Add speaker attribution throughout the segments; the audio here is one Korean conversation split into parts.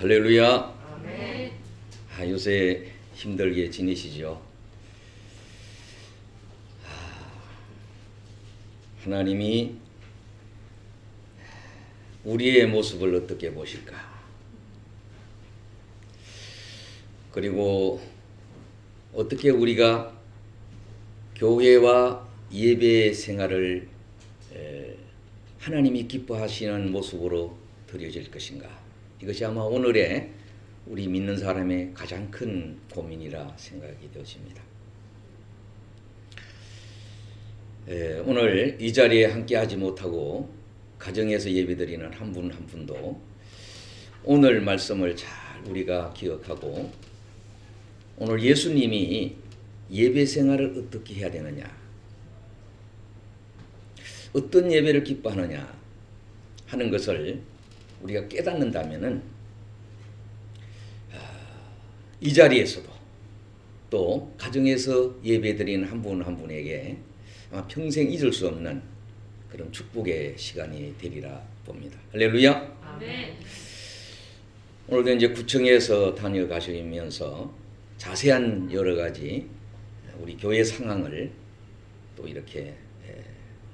Speaker 1: 할렐루야.
Speaker 2: 아멘.
Speaker 1: 요새 힘들게 지내시죠? 하나님이 우리의 모습을 어떻게 보실까? 그리고 어떻게 우리가 교회와 예배 생활을 하나님이 기뻐하시는 모습으로 드려질 것인가? 이것이 아마 오늘의 우리 믿는 사람의 가장 큰 고민이라 생각이 되어집니다. 오늘 이 자리에 함께하지 못하고 가정에서 예배드리는 한 분 한 분도 오늘 말씀을 잘 우리가 기억하고 오늘 예수님이 예배 생활을 어떻게 해야 되느냐, 어떤 예배를 기뻐하느냐 하는 것을 우리가 깨닫는다면은 이 자리에서도 또 가정에서 예배드리는 한 분 한 분에게 아마 평생 잊을 수 없는 그런 축복의 시간이 되리라 봅니다. 할렐루야.
Speaker 2: 아멘.
Speaker 1: 오늘도 이제 구청에서 다녀가시면서 자세한 여러 가지 우리 교회 상황을 또 이렇게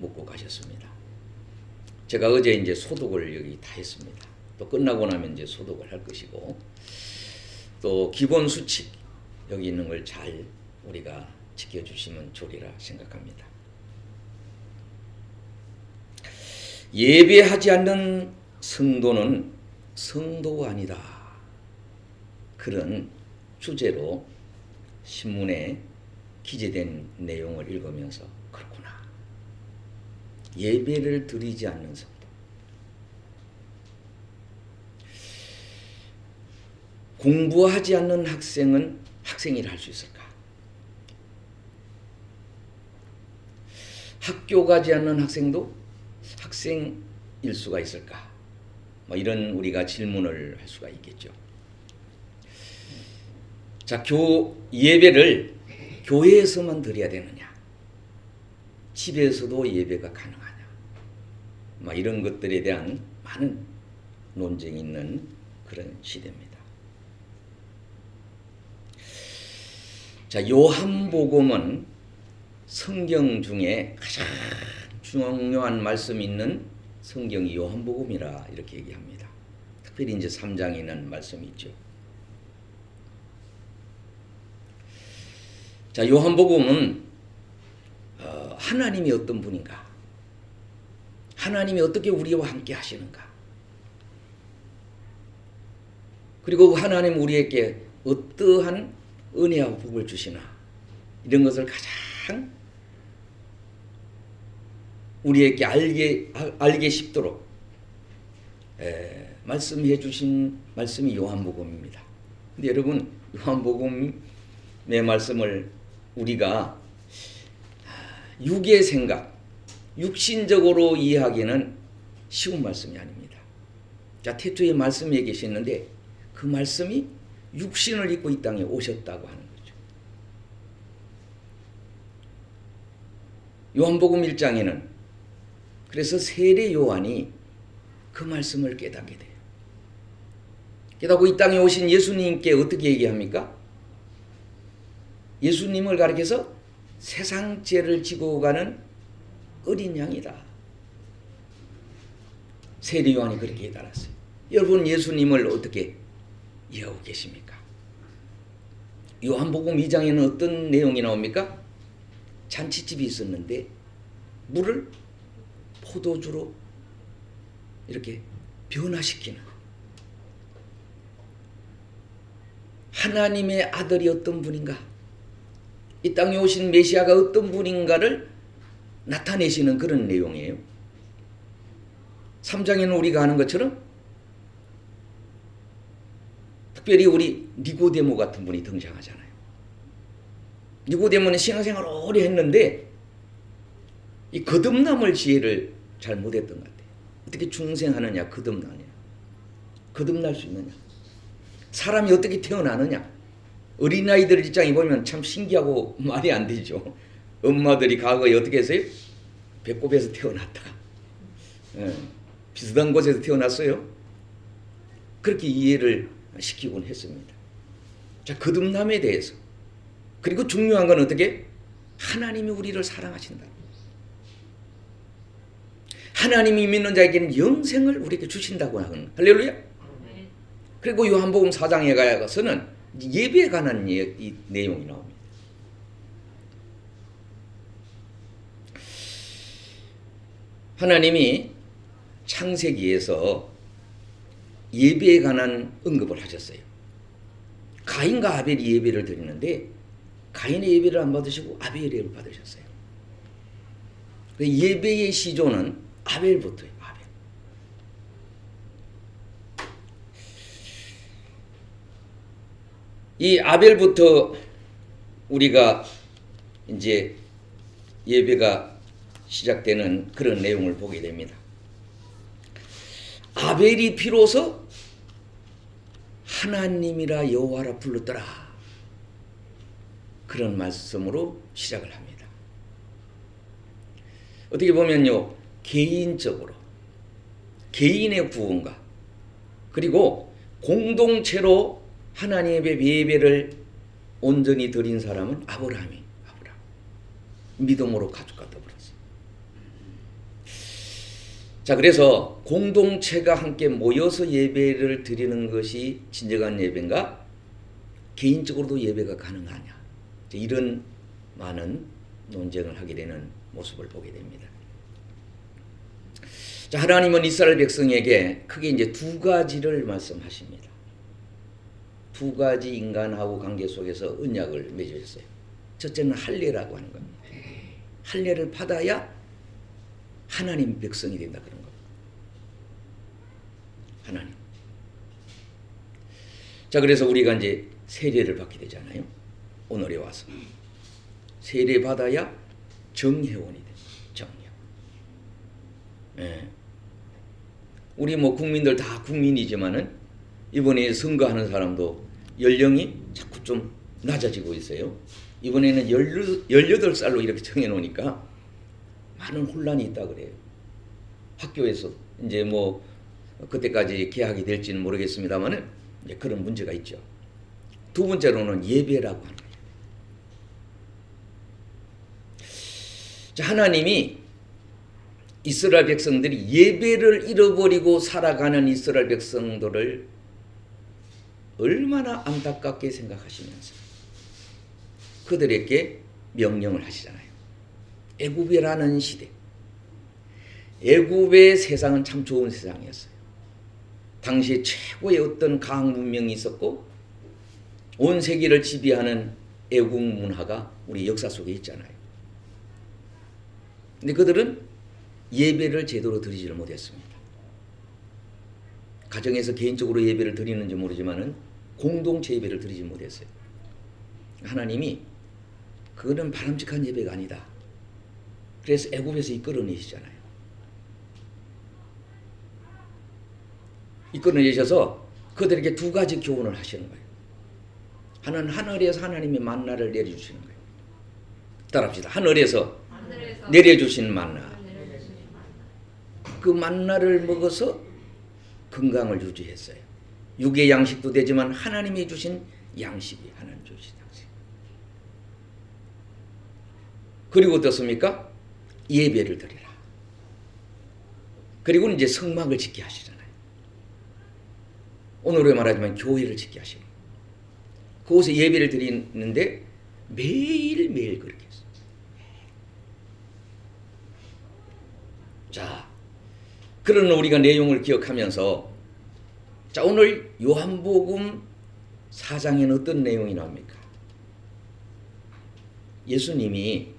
Speaker 1: 묻고 가셨습니다. 제가 어제 이제 소독을 여기 다 했습니다. 또 끝나고 나면 이제 소독을 할 것이고 또 기본 수칙 여기 있는 걸 잘 우리가 지켜주시면 좋으리라 생각합니다. 예배하지 않는 성도는 성도가 아니다. 그런 주제로 신문에 기재된 내용을 읽으면서 그렇구나. 예배를 드리지 않는 성도. 공부하지 않는 학생은 학생이라 할 수 있을까? 학교 가지 않는 학생도 학생일 수가 있을까? 뭐 이런 우리가 질문을 할 수가 있겠죠. 자, 예배를 교회에서만 드려야 되느냐? 집에서도 예배가 가능하냐? 뭐 이런 것들에 대한 많은 논쟁이 있는 그런 시대입니다. 자, 요한복음은 성경 중에 가장 중요한 말씀이 있는 성경이 요한복음이라 이렇게 얘기합니다. 특별히 이제 3장에 있는 말씀이 있죠. 자, 요한복음은 하나님이 어떤 분인가? 하나님이 어떻게 우리와 함께 하시는가? 그리고 하나님 우리에게 어떠한 은혜와 복을 주시나? 이런 것을 가장 우리에게 알게 쉽도록 말씀해 주신 말씀이 요한복음입니다. 근데 여러분, 요한복음의 말씀을 우리가 육의 생각, 육신적으로 이해하기는 쉬운 말씀이 아닙니다. 자, 태초에 말씀이 계시는데 그 말씀이 육신을 입고 이 땅에 오셨다고 하는 거죠. 요한복음 1장에는 그래서 세례 요한이 그 말씀을 깨닫게 돼요. 깨닫고 이 땅에 오신 예수님께 어떻게 얘기합니까? 예수님을 가리켜서 세상 죄를 지고 가는 어린 양이다. 세례 요한이 그렇게 깨달았어요. 여러분, 예수님을 어떻게 이해하고 계십니까? 요한복음 2장에는 어떤 내용이 나옵니까? 잔치집이 있었는데 물을 포도주로 이렇게 변화시키는 하나님의 아들이 어떤 분인가, 이 땅에 오신 메시아가 어떤 분인가를 나타내시는 그런 내용이에요. 3장에는 우리가 아는 것처럼 특별히 우리 니고데모 같은 분이 등장하잖아요. 니고데모는 신앙생활을 오래 했는데 이 거듭남을 지혜를 잘 못했던 것 같아요. 어떻게 중생하느냐, 거듭나느냐, 거듭날 수 있느냐, 사람이 어떻게 태어나느냐. 어린아이들 입장에 보면 참 신기하고 말이 안 되죠. 엄마들이 과거에 어떻게 했어요? 배꼽에서 태어났다. 비슷한 곳에서 태어났어요. 그렇게 이해를 시키곤 했습니다. 자, 거듭남에 대해서. 그리고 중요한 건 어떻게? 하나님이 우리를 사랑하신다. 하나님이 믿는 자에게는 영생을 우리에게 주신다고 하는 할렐루야. 그리고 요한복음 4장에 가서는 예배에 관한 이 내용이 나옵니다. 하나님이 창세기에서 예배에 관한 언급을 하셨어요. 가인과 아벨이 예배를 드리는데 가인의 예배를 안 받으시고 아벨의 예배를 받으셨어요. 예배의 시조는 아벨부터예요. 아벨. 이 아벨부터 우리가 이제 예배가 시작되는 그런 내용을 보게 됩니다. 아벨이 비로소 하나님이라 여호와라 불렀더라. 그런 말씀으로 시작을 합니다. 어떻게 보면요, 개인적으로 개인의 구원과 그리고 공동체로 하나님의 예배를 온전히 드린 사람은 아브라함. 믿음으로 가족과 더불었어요. 자, 그래서 공동체가 함께 모여서 예배를 드리는 것이 진정한 예배인가? 개인적으로도 예배가 가능하냐? 이런 많은 논쟁을 하게 되는 모습을 보게 됩니다. 자, 하나님은 이스라엘 백성에게 크게 이제 두 가지를 말씀하십니다. 두 가지 인간하고 관계 속에서 언약을 맺으셨어요. 첫째는 할례라고 하는 겁니다. 할례를 받아야 하나님 백성이 된다 그런 겁니다. 하나님. 자, 그래서 우리가 이제 세례를 받게 되잖아요. 오늘에 와서 세례 받아야 정회원이 돼. 정회원. 예. 우리 뭐 국민들 다 국민이지만은 이번에 선거하는 사람도 연령이 자꾸 좀 낮아지고 있어요. 이번에는 18살로 이렇게 정해놓으니까 많은 혼란이 있다 그래요. 학교에서 이제 뭐 그때까지 개학이 될지는 모르겠습니다만은 이제 그런 문제가 있죠. 두 번째로는 예배라고 하는 거예요. 자, 하나님이 이스라엘 백성들이 예배를 잃어버리고 살아가는 이스라엘 백성들을 얼마나 안타깝게 생각하시면서 그들에게 명령을 하시잖아요. 애굽이라는 시대. 애굽의 세상은 참 좋은 세상이었어요. 당시 최고의 어떤 과학 문명이 있었고 온 세계를 지배하는 애국 문화가 우리 역사 속에 있잖아요. 근데 그들은 예배를 제대로 드리지를 못했습니다. 가정에서 개인적으로 예배를 드리는지 모르지만은 공동체 예배를 드리지 못했어요. 하나님이 그거는 바람직한 예배가 아니다. 그래서 애굽에서 이끌어내시잖아요. 이끌어내셔서 그들에게 두 가지 교훈을 하시는 거예요. 하나는 하늘에서 하나님의 만나를 내려주시는 거예요. 따라합시다. 하늘에서 내려주신 만나. 그 만나를 먹어서 건강을 유지했어요. 육의 양식도 되지만 하나님이 주신 양식이 하나님 주신 양식. 그리고 어떻습니까? 예배를 드리라. 그리고 이제 성막을 짓게 하시잖아요. 오늘로 말하지만 교회를 짓게 하시고 그곳에 예배를 드리는데 매일매일 그렇게 했어요. 자, 그런 우리가 내용을 기억하면서 자, 오늘 요한복음 4장에는 어떤 내용이 나옵니까? 예수님이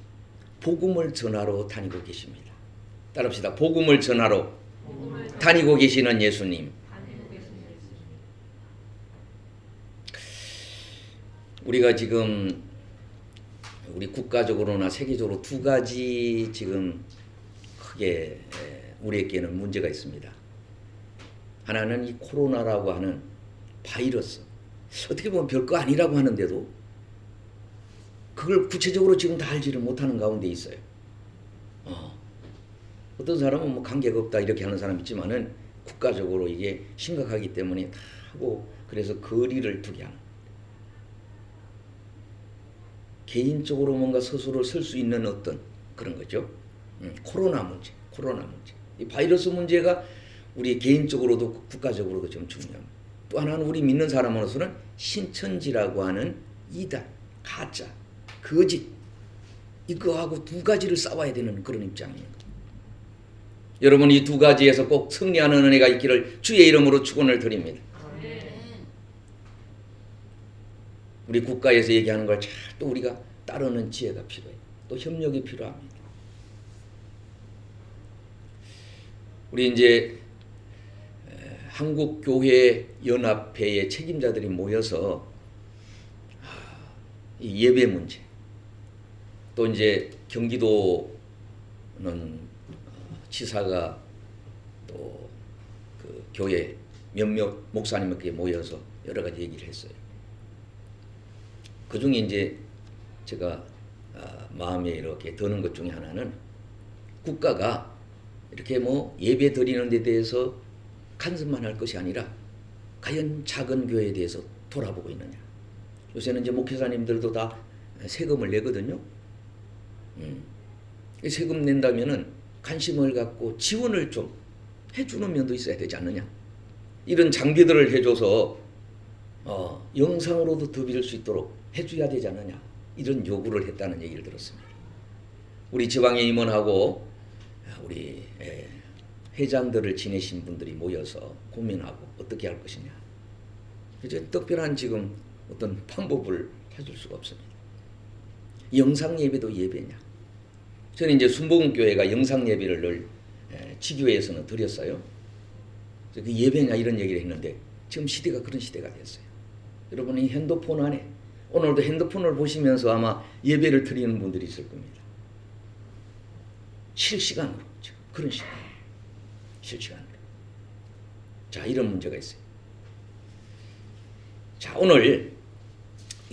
Speaker 1: 복음을 전하러 다니고 계십니다. 따라합시다. 복음을 전하러 다니고 계시는 예수님. 우리가 지금 우리 국가적으로나 세계적으로 두 가지 지금 크게 우리에게는 문제가 있습니다. 하나는 이 코로나라고 하는 바이러스. 어떻게 보면 별거 아니라고 하는데도 그걸 구체적으로 지금 다 알지를 못하는 가운데 있어요. 어떤 사람은 뭐 관계가 없다 이렇게 하는 사람 있지만은 국가적으로 이게 심각하기 때문에 다 하고 그래서 거리를 두게 하는. 개인적으로 뭔가 스스로 설 수 있는 어떤 그런 거죠. 코로나 문제. 이 바이러스 문제가 우리 개인적으로도 국가적으로도 좀 중요합니다. 또 하나는 우리 믿는 사람으로서는 신천지라고 하는 이단, 가짜, 거짓 이거하고 두 가지를 싸워야 되는 그런 입장입니다. 여러분 이 두 가지에서 꼭 승리하는 은혜가 있기를 주의 이름으로 축원을 드립니다. 우리 국가에서 얘기하는 걸 잘 또 우리가 따르는 지혜가 필요해요. 또 협력이 필요합니다. 우리 이제 한국교회연합회의 책임자들이 모여서 이 예배 문제, 또 이제 경기도는 지사가 또 그 교회 몇몇 목사님께 모여서 여러 가지 얘기를 했어요. 그 중에 이제 제가 마음에 이렇게 드는 것 중에 하나는 국가가 이렇게 뭐 예배 드리는 데 대해서 간섭만 할 것이 아니라 과연 작은 교회에 대해서 돌아보고 있느냐. 요새는 이제 목회자님들도 다 세금을 내거든요. 세금 낸다면은 관심을 갖고 지원을 좀 해주는 면도 있어야 되지 않느냐. 이런 장비들을 해줘서 영상으로도 더 빌릴 수 있도록 해줘야 되지 않느냐. 이런 요구를 했다는 얘기를 들었습니다. 우리 지방의 임원하고 우리 회장들을 지내신 분들이 모여서 고민하고 어떻게 할 것이냐. 이제 특별한 지금 어떤 방법을 찾을 수가 없습니다. 영상 예배도 예배냐. 저는 이제 순복음교회가 영상 예배를 늘 지교회에서는 드렸어요. 그 예배냐 이런 얘기를 했는데 지금 시대가 그런 시대가 됐어요. 여러분이 핸드폰 안에 오늘도 핸드폰을 보시면서 아마 예배를 드리는 분들이 있을 겁니다. 실시간으로 그런 시간. 실시간으로. 자, 이런 문제가 있어요. 자, 오늘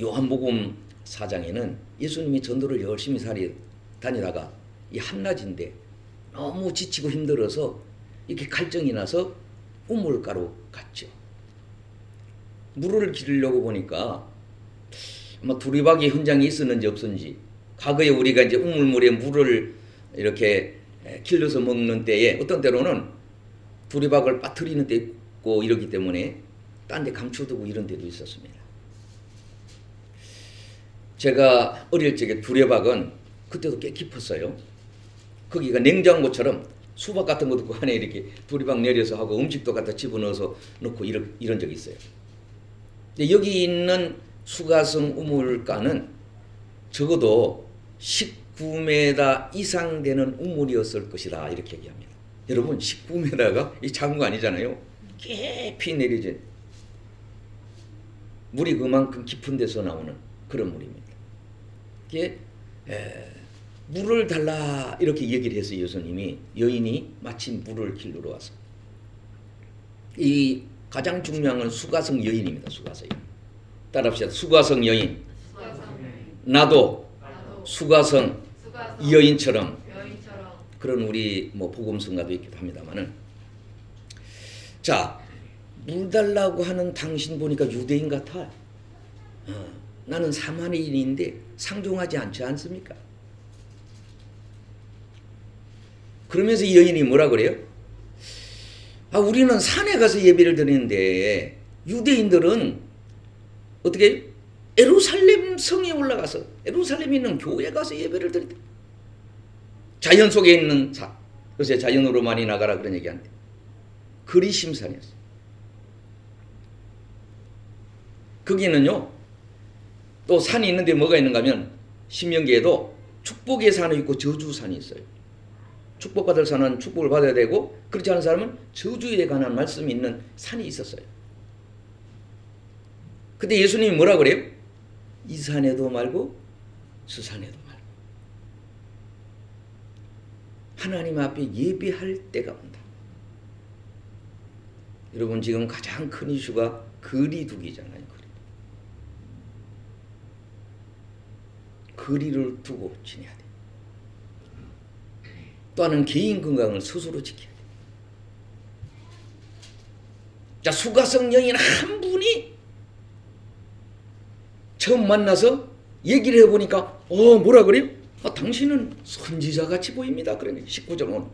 Speaker 1: 요한복음 4장에는 예수님이 전도를 열심히 다니다가 이 한낮인데 너무 지치고 힘들어서 이렇게 갈증이 나서 우물가로 갔죠. 물을 기르려고 보니까 아마 두리박이 현장이 있었는지 없었는지, 과거에 우리가 이제 우물물에 물을 이렇게 길러서 먹는 때에 어떤 때로는 두리박을 빠뜨리는 때 있고 이러기 때문에 딴 데 감춰두고 이런 데도 있었습니다. 제가 어릴 적에 두레박은 그때도 꽤 깊었어요. 거기가 냉장고처럼 수박 같은 것도 그 안에 이렇게 두리박 내려서 하고 음식도 갖다 집어넣어서 넣고 이런 적이 있어요. 근데 여기 있는 수가성 우물가는 적어도 19m 이상 되는 우물이었을 것이다 이렇게 얘기합니다. 여러분 19m가 이 작은 거 아니잖아요. 깊이 내려진 물이 그만큼 깊은 데서 나오는 그런 물입니다. 이게 물을 달라 이렇게 얘기를 해서 예수님이 여인이 마침 물을 길러 와서 이 가장 중요한 건 수가성 여인입니다. 수가성 여인. 따라합시다. 수가성 여인. 나도 수가성 여인처럼 그런 우리 뭐 복음성가도 있기도 합니다만은 자, 물 달라고 하는 당신 보니까 유대인 같아. 나는 사마리아인인데 상종하지 않지 않습니까? 그러면서 이 여인이 뭐라 그래요? 우리는 산에 가서 예배를 드리는데 유대인들은 어떻게 예루살렘 성에 올라가서 예루살렘에 있는 교회에 가서 예배를 드린다. 자연 속에 있는 산. 요새 자연으로 많이 나가라 그런 얘기하는데 그리심산이었어요. 거기는요 또 산이 있는데 뭐가 있는가 하면 신명기에도 축복의 산이 있고 저주산이 있어요. 축복받을 산은 축복을 받아야 되고 그렇지 않은 사람은 저주에 관한 말씀이 있는 산이 있었어요. 근데 예수님이 뭐라 그래요? 이 산에도 말고 저 산에도 말고 하나님 앞에 예배할 때가 온다. 여러분 지금 가장 큰 이슈가 거리두기잖아요. 거리를 두고 지내야 돼. 또 하나는 개인 건강을 스스로 지켜야 돼. 자, 수가성 여인 한 이분이 처음 만나서 얘기를 해보니까 뭐라 그래요? 당신은 선지자같이 보입니다. 그러니 19절 오늘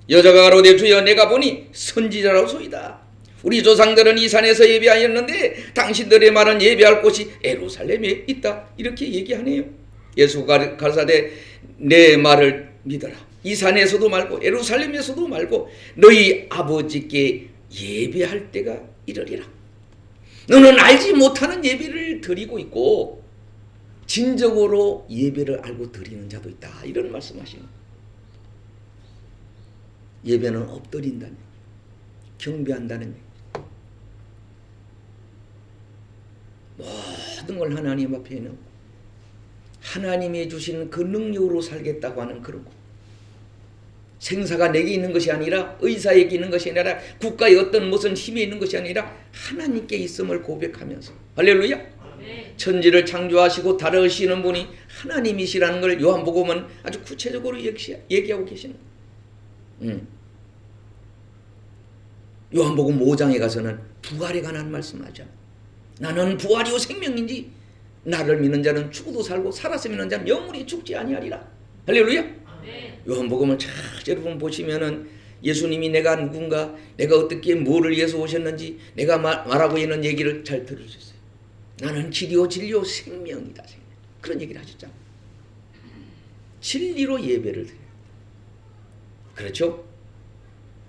Speaker 1: 여자가 가로되 주여 내가 보니 선지자라고 소이다. 우리 조상들은 이 산에서 예배하였는데 당신들의 말은 예배할 곳이 예루살렘에 있다. 이렇게 얘기하네요. 예수가 가라사대 내 말을 믿어라. 이 산에서도 말고 예루살렘에서도 말고 너희 아버지께 예배할 때가 이르리라. 너는 알지 못하는 예배를 드리고 있고 진정으로 예배를 알고 드리는 자도 있다. 이런 말씀하시는 거예요. 예배는 엎드린다는 얘기, 경배한다는 얘기. 모든 걸 하나님 앞에 놓고 하나님이 주신 그 능력으로 살겠다고 하는 그런 거. 생사가 내게 있는 것이 아니라 의사에게 있는 것이 아니라 국가의 어떤 무슨 힘이 있는 것이 아니라 하나님께 있음을 고백하면서 할렐루야. 네. 천지를 창조하시고 다루시는 분이 하나님이시라는 걸 요한복음은 아주 구체적으로 얘기하고 계시는 거예요. 요한복음 5장에 가서는 부활에 관한 말씀하잖아요. 나는 부활이요 생명인지 나를 믿는 자는 죽어도 살고 살아서 믿는 자는 영원히 죽지 아니하리라. 할렐루야. 요한복음을 잘 여러분 보시면은 예수님이 내가 누군가, 내가 어떻게 뭐를 위해서 오셨는지 내가 말하고 있는 얘기를 잘 들을 수 있어요. 나는 길이요 진리요 생명이다. 생명. 그런 얘기를 하셨잖아요. 진리로 예배를 드려요. 그렇죠?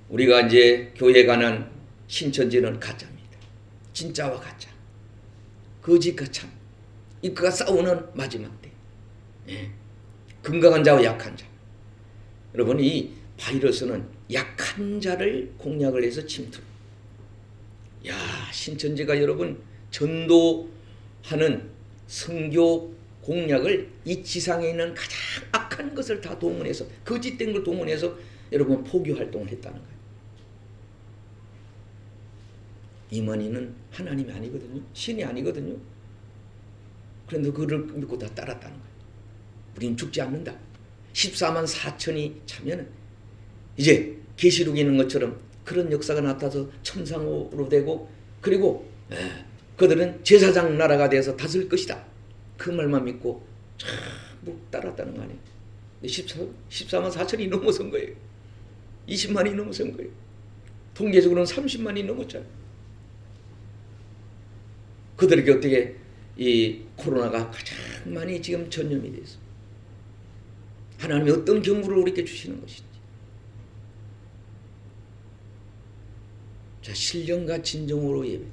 Speaker 1: 우리가 이제 교회에 관한 신천지는 가짜입니다. 진짜와 가짜, 거짓과 참, 이가 싸우는 마지막 때. 예. 건강한 자와 약한 자. 여러분, 이 바이러스는 약한 자를 공략을 해서 침투. 야, 신천지가 여러분 전도하는 선교 공략을 이 지상에 있는 가장 악한 것을 다 동원해서, 거짓된 걸 동원해서 여러분 포교 활동을 했다는 거예요. 이만희는 하나님이 아니거든요. 신이 아니거든요. 그런데 그를 믿고 다 따랐다는 거예요. 우린 죽지 않는다. 14만 4천이 차면은 이제 계시록에 있는 것처럼 그런 역사가 나타나서 천상으로 되고, 그리고 그들은 제사장 나라가 돼서 다스릴 것이다. 그 말만 믿고 참 따랐다는 거 아니에요. 14만 4천이 넘어선 거예요. 20만이 넘어선 거예요. 통계적으로는 30만이 넘었잖아요. 그들에게 어떻게 이 코로나가 가장 많이 지금 전염이 돼서 하나님이 어떤 경고를 우리에게 주시는 것인지. 자, 신령과 진정으로 예배,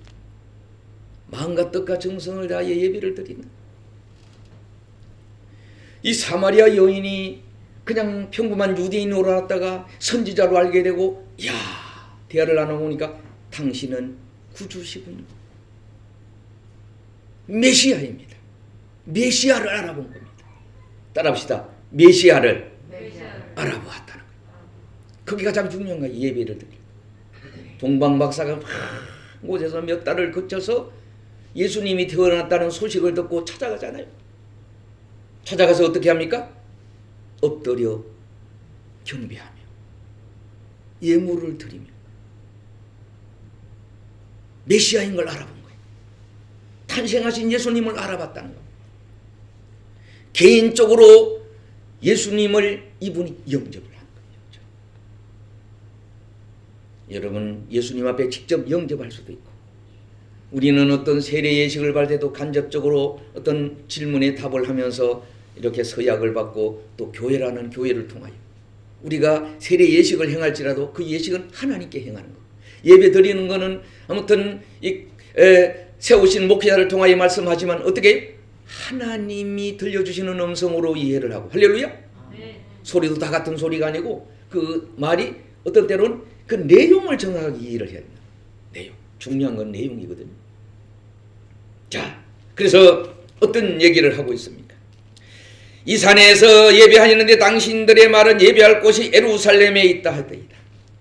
Speaker 1: 마음과 뜻과 정성을 다하여 예배를 드린다. 이 사마리아 여인이 그냥 평범한 유대인으로 알았다가 선지자로 알게 되고, 이야, 대화를 나눠보니까 당신은 구주시군요. 메시아입니다. 메시아를 알아본 겁니다. 따라합시다. 메시아를 알아보았다는 거예요. 그게 가장 중요한 거예요. 예배를 드리고. 동방박사가 곳에서 몇 달을 거쳐서 예수님이 태어났다는 소식을 듣고 찾아가잖아요. 찾아가서 어떻게 합니까? 엎드려 경배하며 예물을 드리며 메시아인 걸 알아본 거예요. 탄생하신 예수님을 알아봤다는 거예요. 개인적으로 예수님을 이분이 영접을 한 거예요. 여러분, 예수님 앞에 직접 영접할 수도 있고, 우리는 어떤 세례 예식을 받을 때도 간접적으로 어떤 질문에 답을 하면서 이렇게 서약을 받고, 또 교회라는 교회를 통하여 우리가 세례 예식을 행할지라도 그 예식은 하나님께 행하는 거. 예배 드리는 거는 아무튼 세우신 목회자를 통하여 말씀하지만 어떻게 하나님이 들려주시는 음성으로 이해를 하고, 할렐루야. 네. 소리도 다 같은 소리가 아니고 그 말이 어떤 때로는 그 내용을 정확하게 이해를 해야 된다. 내용, 중요한 건 내용이거든요. 자, 그래서 어떤 얘기를 하고 있습니까? 이 산에서 예배하였는데 당신들의 말은 예배할 곳이 예루살렘에 있다 하더이다.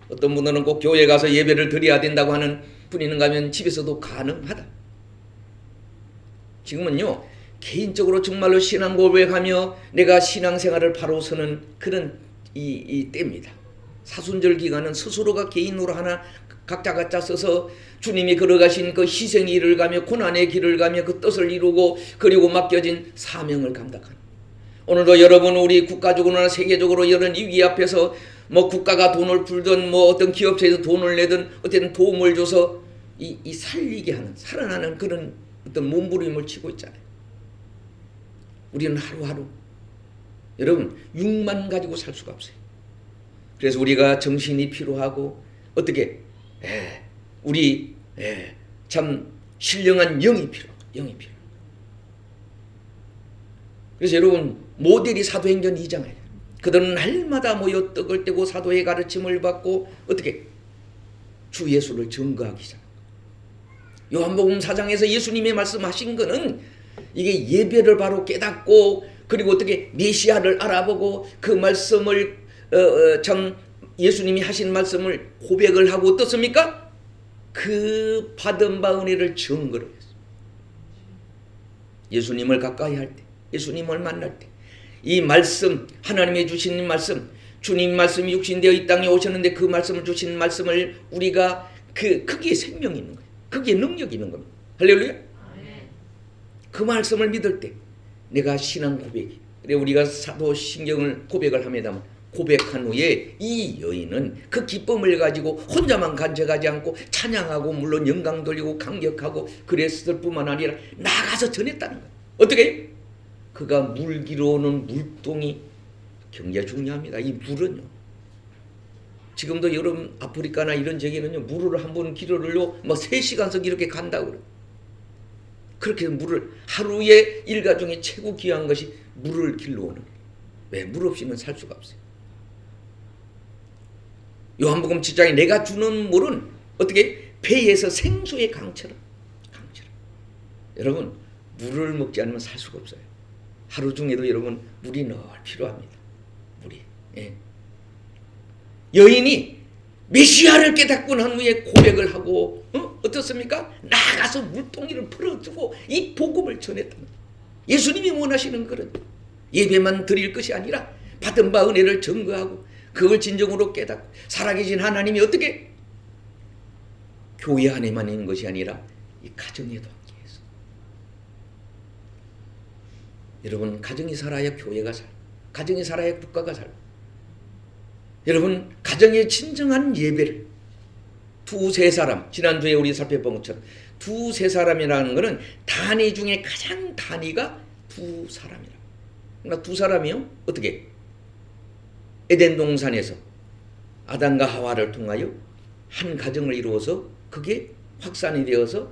Speaker 1: 어떤 분들은 꼭 교회 가서 예배를 드려야 된다고 하는 분이 있는가 하면 집에서도 가능하다. 지금은요, 개인적으로 정말로 신앙 고백하며 내가 신앙생활을 바로 서는 그런 이 때입니다. 사순절 기간은 스스로가 개인으로 하나 각자 써서 주님이 걸어가신 그 희생의 길을 가며 고난의 길을 가며 그 뜻을 이루고 그리고 맡겨진 사명을 감당하는, 오늘도 여러분 우리 국가적으로나 세계적으로 이런 위기 앞에서 뭐 국가가 돈을 풀든 뭐 어떤 기업체에서 돈을 내든 어쨌든 도움을 줘서 이 살리게 하는, 살아나는 그런 어떤 몸부림을 치고 있잖아요. 우리는 하루하루 여러분 육만 가지고 살 수가 없어요. 그래서 우리가 정신이 필요하고 어떻게 우리 참 신령한 영이 필요합니다. 그래서 여러분 모델이 사도행전 2장에 그들은 날마다 모여 떡을 떼고 사도의 가르침을 받고 어떻게 주 예수를 증거하기 시작. 요한복음 4장에서 예수님이 말씀하신 거는 이게 예배를 바로 깨닫고 그리고 어떻게 메시아를 알아보고 그 말씀을 참 예수님이 하신 말씀을 고백을 하고 어떻습니까? 그 받은 바 은혜를 증거를 했어요. 예수님을 가까이 할 때, 예수님을 만날 때, 이 말씀, 하나님의 주신 말씀, 주님 말씀이 육신되어 이 땅에 오셨는데 그 말씀을 주신 말씀을 우리가 그게 생명이 있는 거예요. 그게 능력이 있는 겁니다. 할렐루야. 그 말씀을 믿을 때 내가 신앙 고백이, 그래 우리가 사도신경을 고백을 합니다만 고백한 후에 이 여인은 그 기쁨을 가지고 혼자만 간직하지 않고 찬양하고 물론 영광 돌리고 감격하고 그랬을 뿐만 아니라 나가서 전했다는 거예요. 어떻게? 그가 물기로 오는 물동이 굉장히 중요합니다. 이 물은요. 지금도 여러분 아프리카나 이런 지역에는요 물을 한 번 길어를요 뭐 3시간씩 이렇게 간다고 그래요. 그렇게 물을 하루에 일가 중에 최고 귀한 것이 물을 길러 오는 거예요. 왜? 물 없이는 살 수가 없어요. 요한복음 7장에 내가 주는 물은 어떻게? 배에서 생수의 강처럼. 여러분 물을 먹지 않으면 살 수가 없어요. 하루 중에도 여러분 물이 늘 필요합니다. 물이. 여인이 메시아를 깨닫고 난 후에 고백을 하고 어떻습니까? 나가서 물동이를 풀어주고 이 복음을 전했다는 거예요. 예수님이 원하시는 그런 예배만 드릴 것이 아니라 받은 바 은혜를 증거하고 그걸 진정으로 깨닫고 살아계신 하나님이 어떻게 교회 안에만 있는 것이 아니라 이 가정에도 함께해서, 여러분 가정이 살아야 교회가 살고 가정이 살아야 국가가 살고, 여러분 가정의 진정한 예배를 두세 사람, 지난주에 우리 살펴본 것처럼 두세 사람이라는 것은 단위 중에 가장 단위가 두 사람이라. 그러니까 두 사람이요 어떻게 에덴 동산에서 아담과 하와를 통하여 한 가정을 이루어서 그게 확산이 되어서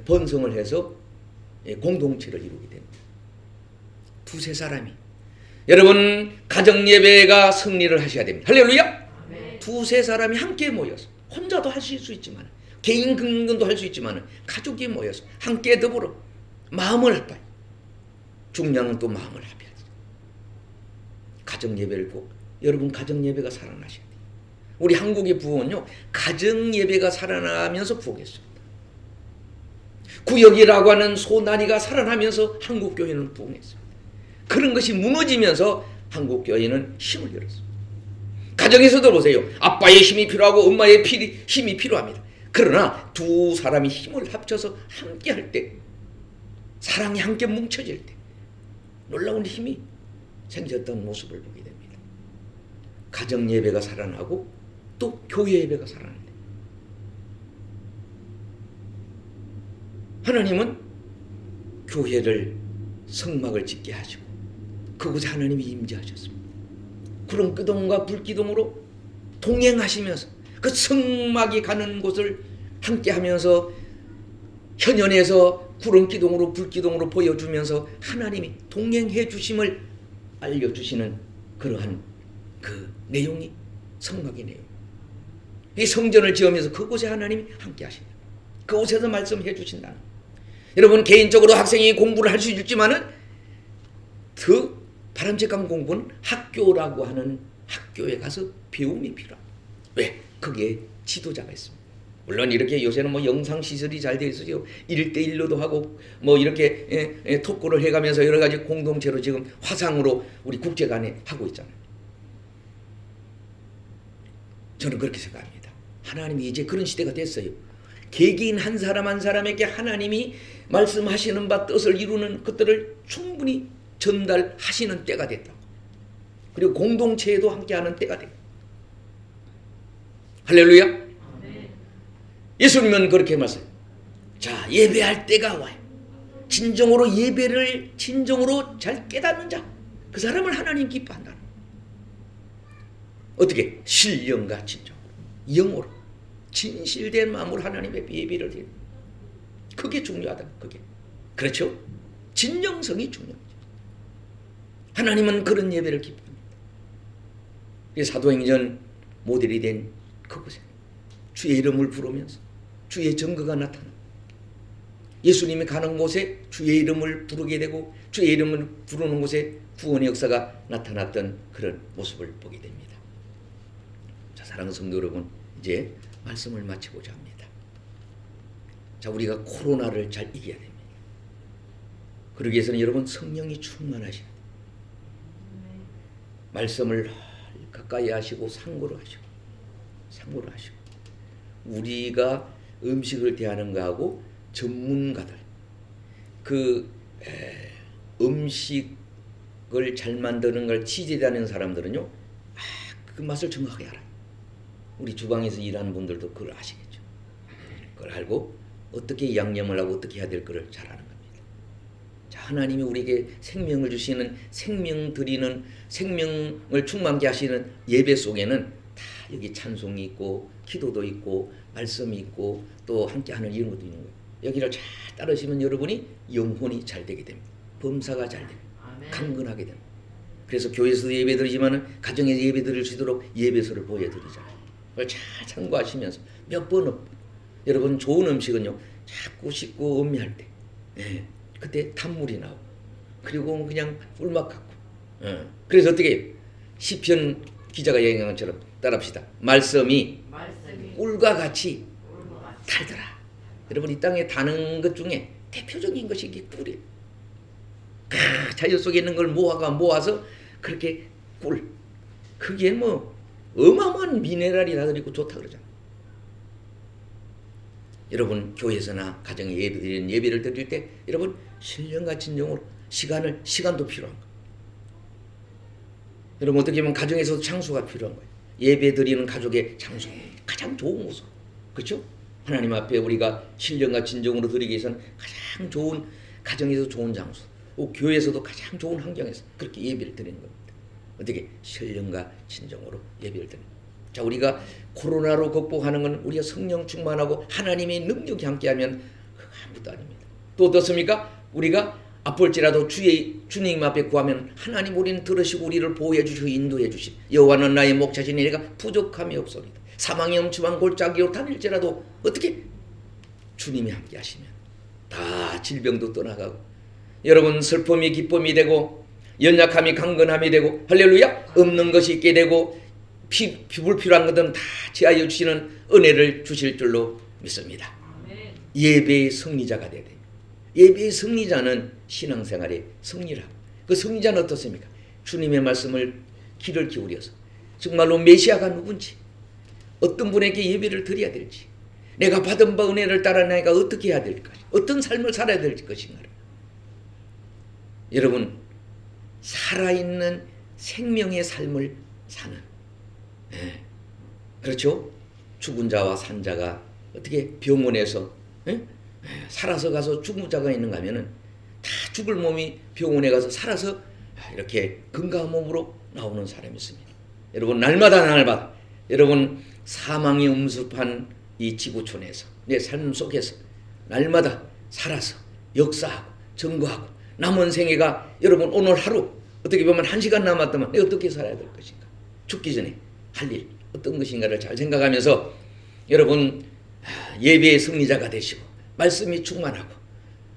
Speaker 1: 번성을 해서 공동체를 이루게 됩니다. 두세 사람이, 여러분 가정 예배가 승리를 하셔야 됩니다. 할렐루야. 네. 두세 사람이 함께 모여서, 혼자도 하실 수 있지만 개인 근근도 할 수 있지만 가족이 모여서 함께 더불어 마음을 합하여, 중요한 또 마음을 합해야지. 가정 예배를 보고 여러분 가정 예배가 살아나셔야 돼요. 우리 한국의 부흥은요 가정 예배가 살아나면서 부흥했습니다. 구역이라고 하는 소나리가 살아나면서 한국 교회는 부흥했습니다. 그런 것이 무너지면서 한국 교회는 힘을 잃었습니다. 가정에서도 보세요. 아빠의 힘이 필요하고 엄마의 힘이 필요합니다. 그러나 두 사람이 힘을 합쳐서 함께 할 때, 사랑이 함께 뭉쳐질 때 놀라운 힘이 생겼던 모습을 보게 됩니다. 가정 예배가 살아나고 또 교회 예배가 살아납니다. 하나님은 교회를 성막을 짓게 하시고 그곳에 하나님이 임재하셨습니다. 구름 기둥과 불 기둥으로 동행하시면서 그 성막이 가는 곳을 함께 하면서 현연에서 구름 기둥으로 불 기둥으로 보여주면서 하나님이 동행해 주심을 알려주시는 그러한 그 내용이 성막의 내용. 이 성전을 지으면서 그곳에 하나님이 함께 하신다. 그곳에서 말씀해 주신다. 여러분 개인적으로 학생이 공부를 할 수 있지만은 더 바람직한 공부는 학교라고 하는 학교에 가서 배움이 필요합니다. 왜? 거기에 지도자가 있습니다. 물론 이렇게 요새는 뭐 영상 시설이 잘 되어 있어요. 1대1로도 하고 뭐 이렇게 토크를 해가면서 여러 가지 공동체로 지금 화상으로 우리 국제간에 하고 있잖아요. 저는 그렇게 생각합니다. 하나님이 이제 그런 시대가 됐어요. 개개인 한 사람 한 사람에게 하나님이 말씀하시는 바 뜻을 이루는 것들을 충분히 전달하시는 때가 됐다고. 그리고 공동체에도 함께하는 때가 됐고. 할렐루야. 예수님은 그렇게 말씀해요. 자, 예배할 때가 와요. 진정으로 예배를 진정으로 잘 깨닫는 자, 그 사람을 하나님 기뻐한다. 어떻게? 신령과 진정으로, 영으로, 진실된 마음으로 하나님 앞에 예배를 드리는. 그게 중요하다. 그게. 그렇죠? 진정성이 중요하죠. 하나님은 그런 예배를 기뻐합니다. 사도행전 모델이 된 그곳에 주의 이름을 부르면서 주의 증거가 나타나. 예수님이 가는 곳에 주의 이름을 부르게 되고 주의 이름을 부르는 곳에 구원의 역사가 나타났던 그런 모습을 보게 됩니다. 자, 사랑하는 성도 여러분, 이제 말씀을 마치고자 합니다. 자, 우리가 코로나를 잘 이겨야 됩니다. 그러기 위해서는 여러분 성령이 충만하셔야 돼요. 말씀을 가까이 하시고 상고를 하시고 우리가 음식을 대하는 거하고 전문가들, 그 음식을 잘 만드는 걸 취재하는 사람들은요, 그 맛을 정확하게 알아요. 우리 주방에서 일하는 분들도 그걸 아시겠죠. 그걸 알고 어떻게 양념을 하고 어떻게 해야 될 거를 잘 아는 겁니다. 자, 하나님이 우리에게 생명을 주시는, 생명 드리는, 생명을 충만케 하시는 예배 속에는 다 여기 찬송이 있고 기도도 있고 말씀이 있고 또 함께하는 이런 것도 있는 거예요. 여기를 잘 따르시면 여러분이 영혼이 잘 되게 됩니다. 범사가 잘 됩니다. 강건하게 됩니다. 그래서 교회에서도 예배 드리지만은 가정에서 예배 드릴 수 있도록 예배서를 보여드리잖아요. 그걸 잘 참고하시면서 몇 번 여러분 좋은 음식은요, 자꾸 씻고 음미할 때, 그때 탄물이 나오고 그리고 그냥 꿀맛 같고, 그래서 어떻게 해요? 시편 기자가 얘기한 것처럼 따라합시다. 말씀이 꿀과 같이 달더라. 여러분 이 땅에 다는 것 중에 대표적인 것이 이게 꿀이에요. 자연 속에 있는 걸 모아서 그렇게 꿀. 그게 뭐 어마어마한 미네랄이 다 들어있고 좋다 그러잖아. 여러분 교회에서나 가정에 예배를 드릴 때 여러분 신령과 진정으로 시간도 필요한 거예요. 여러분 어떻게 보면 가정에서도 장소가 필요한 거예요. 예배 드리는 가족의 장소, 가장 좋은 모습. 그렇죠? 하나님 앞에 우리가 신령과 진정으로 드리기 위해서는 가장 좋은, 가정에서 좋은 장소, 교회에서도 가장 좋은 환경에서 그렇게 예배를 드리는 겁니다. 어떻게? 신령과 진정으로 예배를 드리는. 자, 우리가 코로나로 극복하는 건 우리가 성령 충만하고 하나님의 능력이 함께하면 그거 아무것도 아닙니다. 또 어떻습니까? 우리가 아플지라도 주님 앞에 구하면 하나님 우리는 들으시고 우리를 보호해 주시고 인도해 주시고 여호와는 나의 목자시니 내가 부족함이 없소리다. 사망의 엄침한 골짜기로 다닐지라도 어떻게? 주님이 함께 하시면 다 질병도 떠나가고 여러분 슬픔이 기쁨이 되고 연약함이 강건함이 되고 할렐루야, 없는 것이 있게 되고 불필요한 것은 다 제하여 주시는 은혜를 주실 줄로 믿습니다. 예배의 승리자가 되야 돼요. 예배의 승리자는 신앙생활의 승리라고. 그 승리자는 어떻습니까? 주님의 말씀을 귀를 기울여서 정말로 메시아가 누군지, 어떤 분에게 예배를 드려야 될지, 내가 받은 바 은혜를 따라 내가 어떻게 해야 될까, 어떤 삶을 살아야 될 것인가를. 여러분 살아있는 생명의 삶을 사는, 그렇죠? 죽은 자와 산 자가 어떻게 병원에서 살아서 가서 죽은 자가 있는가 하면은 다 죽을 몸이 병원에 가서 살아서 이렇게 건강한 몸으로 나오는 사람이 있습니다. 여러분 날마다 여러분 사망이 음습한 이 지구촌에서 내 삶 속에서 날마다 살아서 역사하고 증거하고 남은 생애가 여러분 오늘 하루 어떻게 보면 1시간 남았다면 내가 어떻게 살아야 될 것인가, 죽기 전에 할 일 어떤 것인가를 잘 생각하면서 여러분 예배의 승리자가 되시고 말씀이 충만하고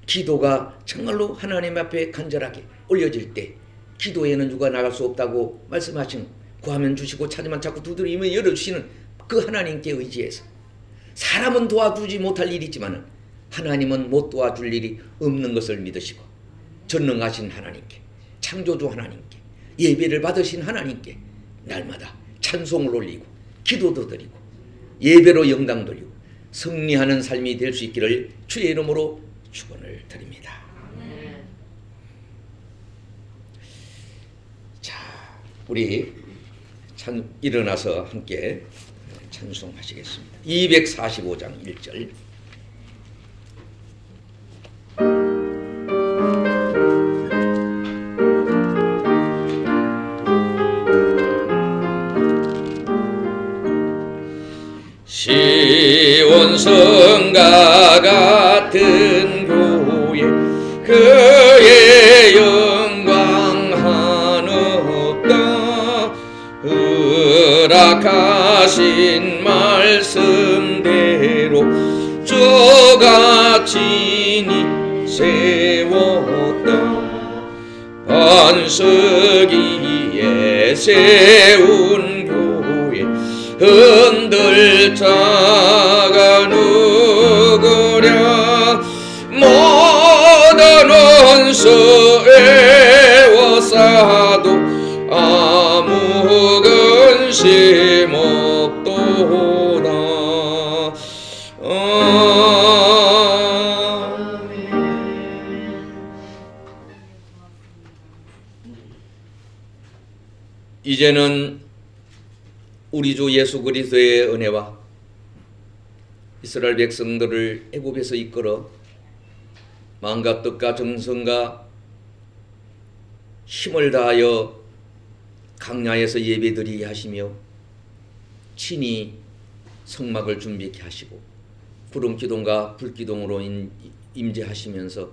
Speaker 1: 기도가 정말로 하나님 앞에 간절하게 올려질 때 기도에는 누가 나갈 수 없다고 말씀하신, 구하면 주시고 찾으면 자꾸 두드리면 열어주시는 그 하나님께 의지해서 사람은 도와주지 못할 일이 있지만 하나님은 못 도와줄 일이 없는 것을 믿으시고 전능하신 하나님께, 창조주 하나님께, 예배를 받으신 하나님께 날마다 찬송을 올리고 기도도 드리고 예배로 영당 돌리고 승리하는 삶이 될 수 있기를 주의 이름으로 축원을 드립니다. 자, 우리 일어나서 함께 찬송하시겠습니다. 245장 1절. 시온성과 같은 교회 그의 영광 한없다. 허락하신 말씀대로 저같이니 세웠다. 반석 위에 세운 교회 흔들 자가 누구랴. 모든 원수 애워싸도 아무 근심 없도다. 이제는 우리 주 예수 그리스도의 은혜와 이스라엘 백성들을 애굽에서 이끌어 마음과 뜻과 정성과 힘을 다하여 강야에서 예배드리게 하시며 친히 성막을 준비케 하시고 구름기둥과 불기둥으로 임재하시면서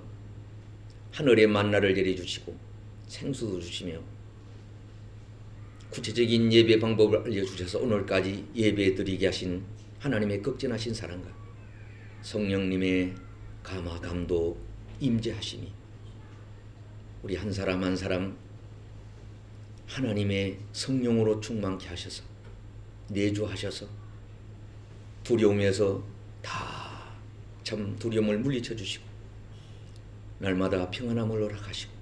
Speaker 1: 하늘에 만나를 내려주시고 생수도 주시며 구체적인 예배 방법을 알려주셔서 오늘까지 예배드리게 하신 하나님의 극진하신 사랑과 성령님의 감화감도 임재하시니 우리 한 사람 한 사람 하나님의 성령으로 충만케 하셔서 내주하셔서 두려움에서 다 참 두려움을 물리쳐 주시고 날마다 평안함을 허락하시고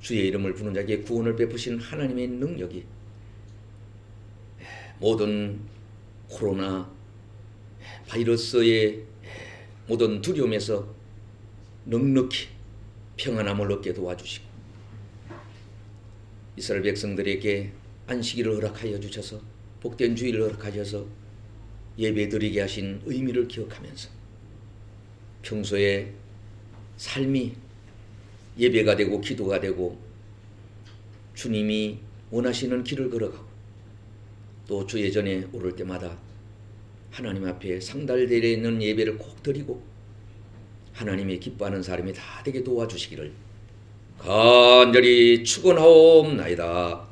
Speaker 1: 주의 이름을 부르는 자에게 구원을 베푸신 하나님의 능력이 모든 코로나 바이러스의 모든 두려움에서 넉넉히 평안함을 얻게 도와주시고 이스라엘 백성들에게 안식일을 허락하여 주셔서 복된 주일을 허락하셔서 예배드리게 하신 의미를 기억하면서 평소에 삶이 예배가 되고 기도가 되고 주님이 원하시는 길을 걸어가고 또 주 예전에 오를 때마다 하나님 앞에 상달되어 있는 예배를 꼭 드리고 하나님의 기뻐하는 사람이 다 되게 도와주시기를 간절히 축원하옵나이다.